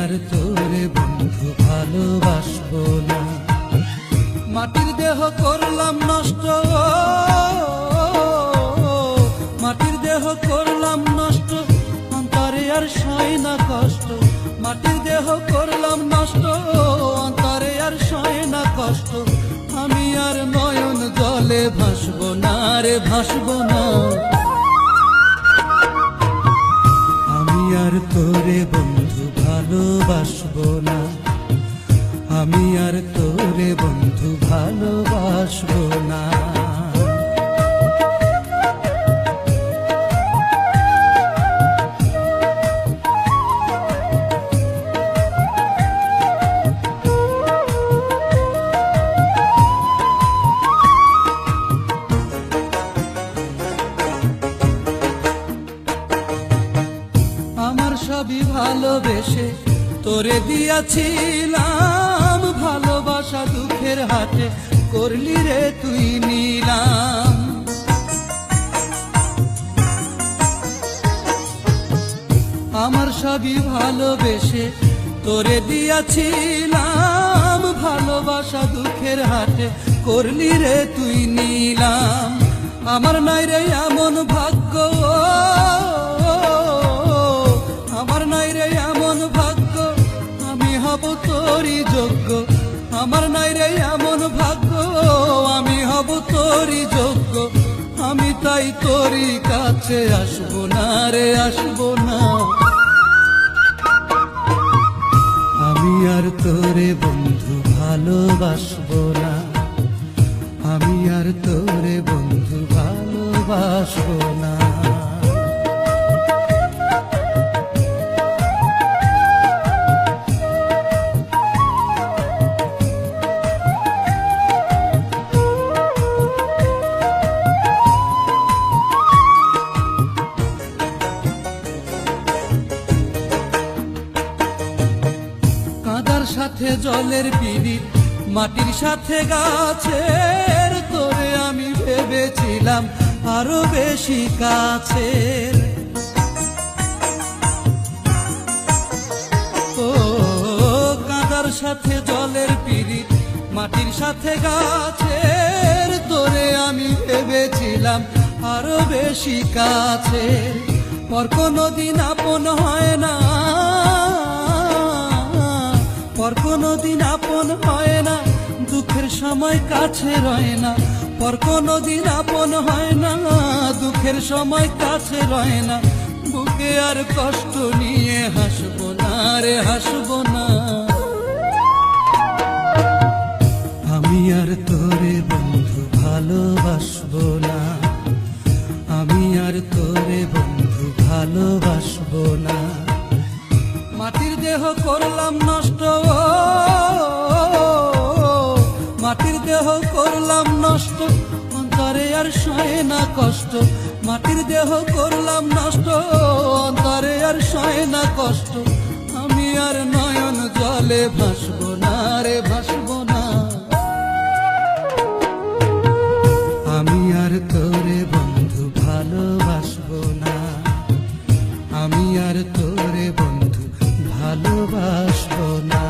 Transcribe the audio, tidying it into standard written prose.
আর তোরে বন্ধু ভালোবাসবো না। মাটির দেহ করলাম নষ্ট, মাটির দেহ করলাম নষ্ট, অন্তরে আর সয় না কষ্ট। মাটির দেহ করলাম নষ্ট, অন্তরে আর সয় না কষ্ট। আমি আর নয়ন জলে ভাসবো না রে, ভাসবো না। আমি আর তোরে বন্ধু ভালোবাসবো না, আমি আর তোরে বন্ধু ভালোবাসবো না। আমার সবই ভালোবেসে তোরে দিয়াছিলাম, ভালোবাসা দুঃখের হাটে করলি রে তুই নিলাম। আমার সবই ভালোবেসে তোরে দিয়াছিলাম, ভালোবাসা দুঃখের হাটে করলি রে তুই নিলাম। আমার নাই রে এমন ভাগ্য, আমার নাই রে এমন ভাগ্য আমি হব তোরই যোগ্য। আমার নাই রে এমন ভাগ্য আমি হব তোরই যোগ্য। আমি তাই তোরই কাছে আসবো না রে, আসবো না। আমি আর তোরে বন্ধু ভালোবাসবো না, আমি আর তোরে বন্ধু ভালোবাসবো না। কাদার সাথে জলের পিড়িত, মাটির সাথে গাছের, তোরে আমি ভেবেছিলাম আরো বেশি কাছের। ও কাদার সাথে জলের পিড়িত, মাটির সাথে গাছের, তোরে আমি ভেবেছিলাম আরো বেশি কাছের। পর কোনদিন আপন হয় না, পর কোনদিন আপন হয় না, দুঃখের সময় কাছে রয় না। পর কোনদিন আপন হয় না, দুঃখের সময় কাছে রয় না। বুকে আর কষ্ট নিয়ে হাসবো না রে, হাসবো না। আমি আর তোরে বন্ধু ভালোবাসবো না, আমি আর তোরে বন্ধু ভালোবাসবো না। মাটির দেহ করলাম নষ্ট, মাটির দেহ করলাম নষ্ট, অন্তরে আর সয় না কষ্ট। মাটির দেহ করলাম নষ্ট, অন্তরে আর সয় না কষ্ট। আমি আর নয়ন জলে ভাসবো না রে, ভাসবো না। আমি আর তোরে বন্ধু ভালোবাসবো না, আমি আর তোরে বন্ধু ভালোবাসবো না।